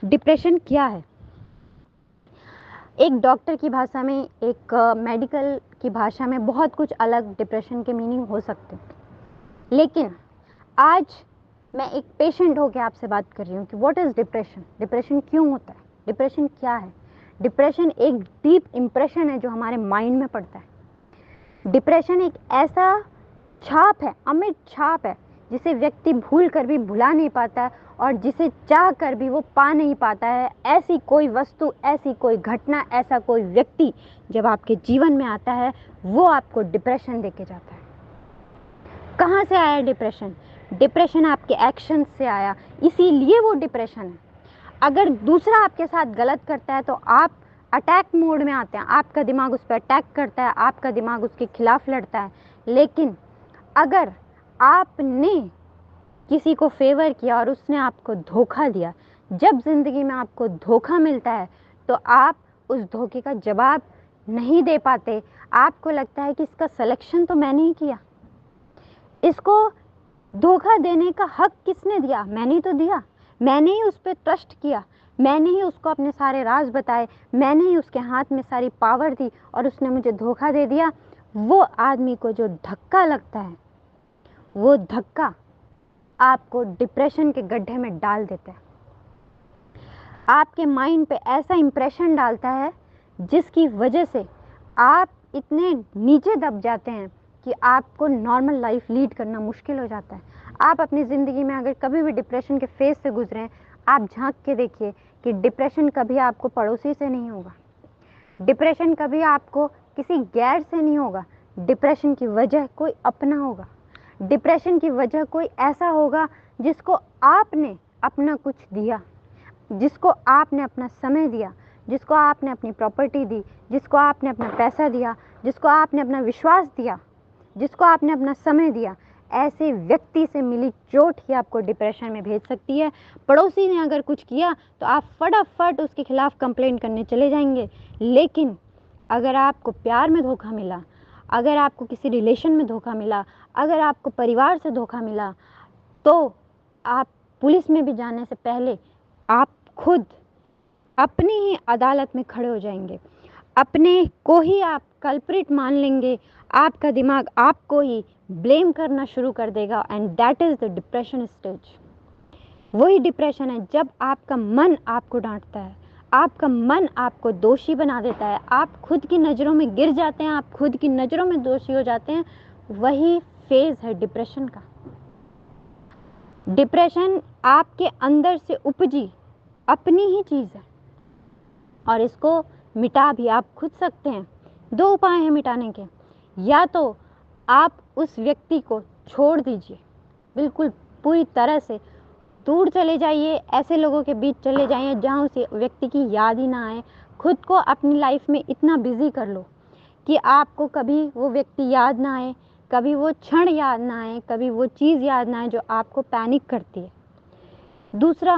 Depression क्या है? एक डॉक्टर की भाषा में, एक मेडिकल की भाषा में बहुत कुछ अलग डिप्रेशन के मीनिंग हो सकते हैं, लेकिन आज मैं एक पेशेंट होकर आपसे बात कर रही हूँ कि व्हाट इज़ डिप्रेशन, डिप्रेशन क्यों होता है, डिप्रेशन क्या है। डिप्रेशन एक डीप इम्प्रेशन है जो हमारे माइंड में पड़ता है। डिप्रेशन एक ऐसा छाप है, अमिट छाप है, जिसे व्यक्ति भूल कर भी भुला नहीं पाता है और जिसे चाह कर भी वो पा नहीं पाता है। ऐसी कोई वस्तु, ऐसी कोई घटना, ऐसा कोई व्यक्ति जब आपके जीवन में आता है, वो आपको डिप्रेशन देके जाता है। कहाँ से आया डिप्रेशन? डिप्रेशन आपके एक्शन से आया, इसीलिए वो डिप्रेशन है। अगर दूसरा आपके साथ गलत करता है तो आप अटैक मोड में आते हैं, आपका दिमाग उस पर अटैक करता है, आपका दिमाग उसके खिलाफ लड़ता है। लेकिन अगर आपने किसी को फेवर किया और उसने आपको धोखा दिया, जब ज़िंदगी में आपको धोखा मिलता है तो आप उस धोखे का जवाब नहीं दे पाते। आपको लगता है कि इसका सिलेक्शन तो मैंने ही किया, इसको धोखा देने का हक किसने दिया? मैंने तो दिया, मैंने ही उस पर ट्रस्ट किया, मैंने ही उसको अपने सारे राज बताए, मैंने ही उसके हाथ में सारी पावर दी और उसने मुझे धोखा दे दिया। वो आदमी को जो धक्का लगता है, वो धक्का आपको डिप्रेशन के गड्ढे में डाल देता है, आपके माइंड पे ऐसा इम्प्रेशन डालता है जिसकी वजह से आप इतने नीचे दब जाते हैं कि आपको नॉर्मल लाइफ लीड करना मुश्किल हो जाता है। आप अपनी ज़िंदगी में अगर कभी भी डिप्रेशन के फेज से गुजरें, आप झांक के देखिए कि डिप्रेशन कभी आपको पड़ोसी से नहीं होगा, डिप्रेशन कभी आपको किसी गैर से नहीं होगा। डिप्रेशन की वजह कोई अपना होगा, डिप्रेशन की वजह कोई ऐसा होगा जिसको आपने अपना कुछ दिया, जिसको आपने अपना समय दिया, जिसको आपने अपनी प्रॉपर्टी दी, जिसको आपने अपना पैसा दिया, जिसको आपने अपना विश्वास दिया, जिसको आपने अपना समय दिया। ऐसे व्यक्ति से मिली चोट ही आपको डिप्रेशन में भेज सकती है। पड़ोसी ने अगर कुछ किया तो आप फटाफट उसके खिलाफ कंप्लेंट करने चले जाएंगे, लेकिन अगर आपको प्यार में धोखा मिला, अगर आपको किसी रिलेशन में धोखा मिला, अगर आपको परिवार से धोखा मिला, तो आप पुलिस में भी जाने से पहले आप खुद अपनी ही अदालत में खड़े हो जाएंगे, अपने को ही आप कल्प्रिट मान लेंगे, आपका दिमाग आपको ही ब्लेम करना शुरू कर देगा। And that is the depression stage. वही डिप्रेशन है जब आपका मन आपको डांटता है, आपका मन आपको दोषी बना देता है, आप खुद की नज़रों में गिर जाते हैं, आप खुद की नज़रों में दोषी हो जाते हैं। वही फेज है डिप्रेशन का। डिप्रेशन आपके अंदर से उपजी अपनी ही चीज़ है और इसको मिटा भी आप खुद सकते हैं। दो उपाय हैं मिटाने के, या तो आप उस व्यक्ति को छोड़ दीजिए, बिल्कुल पूरी तरह से दूर चले जाइए, ऐसे लोगों के बीच चले जाइए जहाँ उस व्यक्ति की याद ही ना आए। खुद को अपनी लाइफ में इतना बिजी कर लो कि आपको कभी वो व्यक्ति याद ना आए, कभी वो क्षण याद ना आए, कभी वो चीज़ याद ना आए जो आपको पैनिक करती है। दूसरा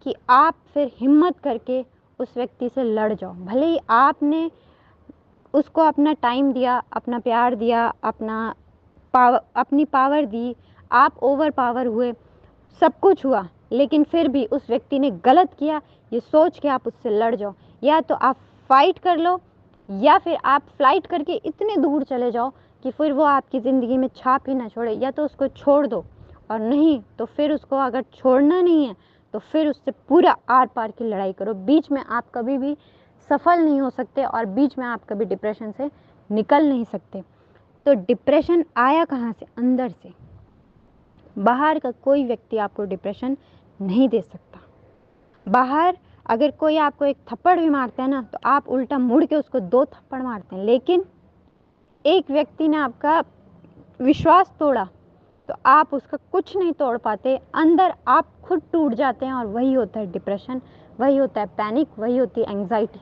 कि आप फिर हिम्मत करके उस व्यक्ति से लड़ जाओ। भले ही आपने उसको अपना टाइम दिया, अपना प्यार दिया, अपनी पावर दी, आप ओवर पावर हुए, सब कुछ हुआ, लेकिन फिर भी उस व्यक्ति ने गलत किया, ये सोच के आप उससे लड़ जाओ। या तो आप फाइट कर लो, या फिर आप फ्लाइट करके इतने दूर चले जाओ कि फिर वो आपकी ज़िंदगी में छाप ही ना छोड़े। या तो उसको छोड़ दो, और नहीं तो फिर उसको अगर छोड़ना नहीं है तो फिर उससे पूरा आर पार की लड़ाई करो। बीच में आप कभी भी सफल नहीं हो सकते और बीच में आप कभी डिप्रेशन से निकल नहीं सकते। तो डिप्रेशन आया कहाँ से? अंदर से। बाहर का कोई व्यक्ति आपको डिप्रेशन नहीं दे सकता। बाहर अगर कोई आपको एक थप्पड़ भी मारता है ना, तो आप उल्टा मुड़ के उसको 2 थप्पड़ मारते हैं, लेकिन एक व्यक्ति ने आपका विश्वास तोड़ा तो आप उसका कुछ नहीं तोड़ पाते। अंदर आप खुद टूट जाते हैं और वही होता है डिप्रेशन, वही होता है पैनिक, वही होती है एंग्जाइटी।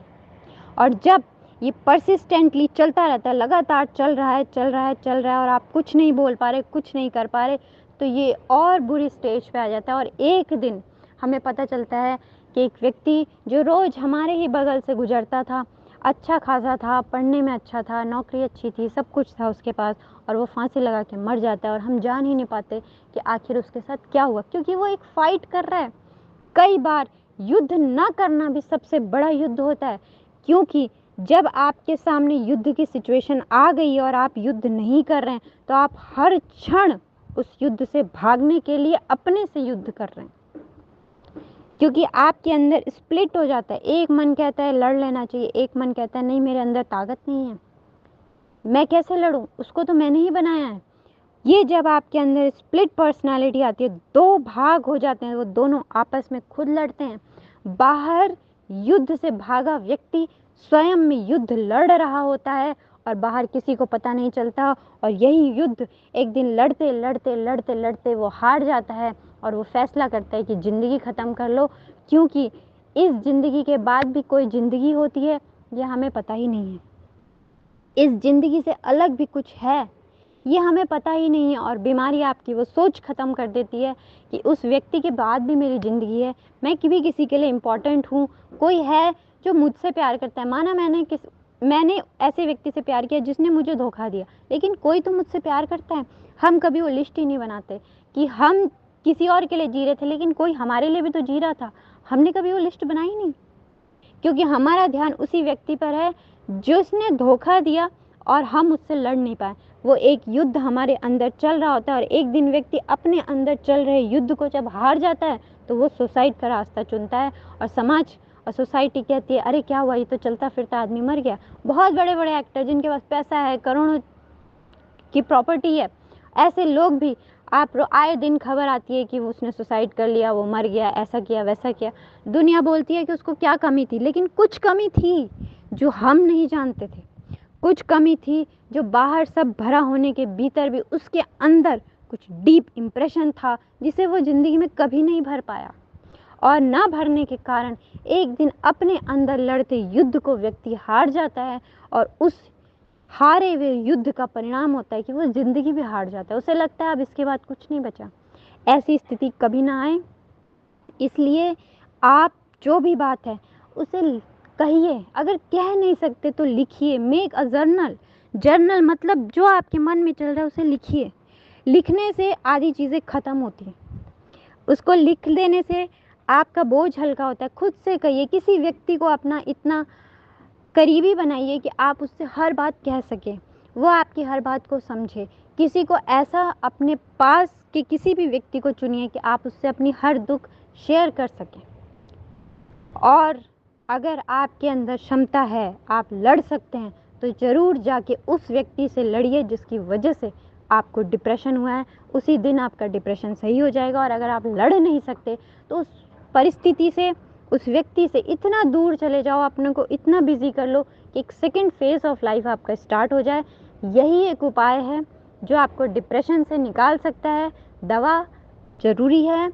और जब ये परसिस्टेंटली चलता रहता है, लगातार चल रहा है, चल रहा है, चल रहा है, और आप कुछ नहीं बोल पा रहे, कुछ नहीं कर पा रहे, तो ये और बुरी स्टेज पे आ जाता है। और एक दिन हमें पता चलता है कि एक व्यक्ति जो रोज़ हमारे ही बगल से गुजरता था, अच्छा खासा था, पढ़ने में अच्छा था, नौकरी अच्छी थी, सब कुछ था उसके पास, और वो फांसी लगा के मर जाता है और हम जान ही नहीं पाते कि आखिर उसके साथ क्या हुआ, क्योंकि वो एक फ़ाइट कर रहा है। कई बार युद्ध ना करना भी सबसे बड़ा युद्ध होता है, क्योंकि जब आपके सामने युद्ध की सिचुएशन आ गई और आप युद्ध नहीं कर रहे हैं तो आप हर क्षण उस युद्ध से भागने के लिए अपने से युद्ध कर रहे हैं, क्योंकि आपके अंदर स्प्लिट हो जाता है। एक मन कहता है लड़ लेना चाहिए, एक मन कहता है नहीं मेरे अंदर ताकत नहीं है, मैं कैसे लड़ूं, उसको तो मैंने ही बनाया है। ये जब आपके अंदर स्प्लिट पर्सनालिटी आती है, दो भाग हो जाते हैं, वो दोनों आपस में खुद लड़ते हैं। बाहर युद्ध से भागा व्यक्ति स्वयं में युद्ध लड़ रहा होता है और बाहर किसी को पता नहीं चलता, और यही युद्ध एक दिन लड़ते लड़ते लड़ते लड़ते वो हार जाता है और वो फैसला करता है कि ज़िंदगी ख़त्म कर लो, क्योंकि इस ज़िंदगी के बाद भी कोई ज़िंदगी होती है ये हमें पता ही नहीं है, इस ज़िंदगी से अलग भी कुछ है ये हमें पता ही नहीं है। और बीमारी आपकी वो सोच ख़त्म कर देती है कि उस व्यक्ति के बाद भी मेरी ज़िंदगी है, मैं भी किसी के लिए इम्पॉर्टेंट हूँ, कोई है जो मुझसे प्यार करता है। माना मैंने ऐसे व्यक्ति से प्यार किया जिसने मुझे धोखा दिया, लेकिन कोई तो मुझसे प्यार करता है। हम कभी वो लिस्ट ही नहीं बनाते कि हम किसी और के लिए जी रहे थे, लेकिन कोई हमारे लिए भी तो जी रहा था, हमने कभी वो लिस्ट बनाई नहीं, क्योंकि हमारा ध्यान उसी व्यक्ति पर है जिसने धोखा दिया और हम उससे लड़ नहीं पाए। वो एक युद्ध हमारे अंदर चल रहा होता है, और एक दिन व्यक्ति अपने अंदर चल रहे युद्ध को जब हार जाता है तो वो सुसाइड का रास्ता चुनता है, और समाज और सोसाइटी कहती है अरे क्या हुआ, ये तो चलता फिरता आदमी मर गया। बहुत बड़े बड़े एक्टर जिनके पास पैसा है, करोड़ों की प्रॉपर्टी है, ऐसे लोग भी आप आए दिन खबर आती है कि उसने सुसाइड कर लिया, वो मर गया, ऐसा किया वैसा किया। दुनिया बोलती है कि उसको क्या कमी थी, लेकिन कुछ कमी थी जो हम नहीं जानते थे, कुछ कमी थी जो बाहर सब भरा होने के भीतर भी उसके अंदर कुछ डीप इम्प्रेशन था जिसे वो ज़िंदगी में कभी नहीं भर पाया, और ना भरने के कारण एक दिन अपने अंदर लड़ते युद्ध को व्यक्ति हार जाता है, और उस हारे हुए युद्ध का परिणाम होता है कि वो ज़िंदगी भी हार जाता है, उसे लगता है अब इसके बाद कुछ नहीं बचा। ऐसी स्थिति कभी ना आए, इसलिए आप जो भी बात है उसे कहिए, अगर कह नहीं सकते तो लिखिए। मेक अ जर्नल मतलब जो आपके मन में चल रहा है उसे लिखिए। लिखने से आधी चीज़ें ख़त्म होती हैं, उसको लिख देने से आपका बोझ हल्का होता है। खुद से कहिए, किसी व्यक्ति को अपना इतना करीबी बनाइए कि आप उससे हर बात कह सकें, वो आपकी हर बात को समझे। किसी को ऐसा अपने पास के किसी भी व्यक्ति को चुनिए कि आप उससे अपनी हर दुख शेयर कर सकें। और अगर आपके अंदर क्षमता है, आप लड़ सकते हैं, तो ज़रूर जाके उस व्यक्ति से लड़िए जिसकी वजह से आपको डिप्रेशन हुआ है। उसी दिन आपका डिप्रेशन सही हो जाएगा। और अगर आप लड़ नहीं सकते तो उस परिस्थिति से, उस व्यक्ति से इतना दूर चले जाओ, अपने को इतना बिजी कर लो कि एक सेकंड फेज ऑफ लाइफ आपका स्टार्ट हो जाए। यही एक उपाय है जो आपको डिप्रेशन से निकाल सकता है। दवा ज़रूरी है,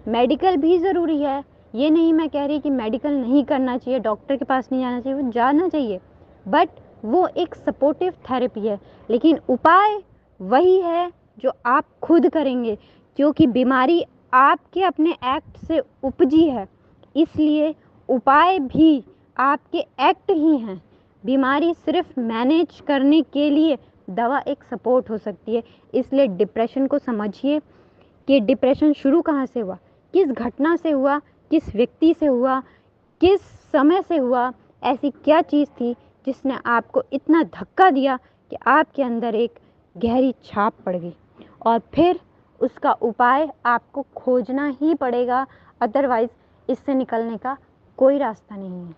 मेडिकल भी ज़रूरी है, ये नहीं मैं कह रही कि मेडिकल नहीं करना चाहिए, डॉक्टर के पास नहीं जाना चाहिए, वो जाना चाहिए, बट वो एक सपोर्टिव थेरेपी है। लेकिन उपाय वही है जो आप खुद करेंगे, क्योंकि बीमारी आपके अपने एक्ट से उपजी है, इसलिए उपाय भी आपके एक्ट ही हैं। बीमारी सिर्फ मैनेज करने के लिए दवा एक सपोर्ट हो सकती है। इसलिए डिप्रेशन को समझिए कि डिप्रेशन शुरू कहाँ से हुआ, किस घटना से हुआ, किस व्यक्ति से हुआ, किस समय से हुआ, ऐसी क्या चीज़ थी जिसने आपको इतना धक्का दिया कि आपके अंदर एक गहरी छाप पड़ गई, और फिर उसका उपाय आपको खोजना ही पड़ेगा, अदरवाइज़ इससे निकलने का कोई रास्ता नहीं है।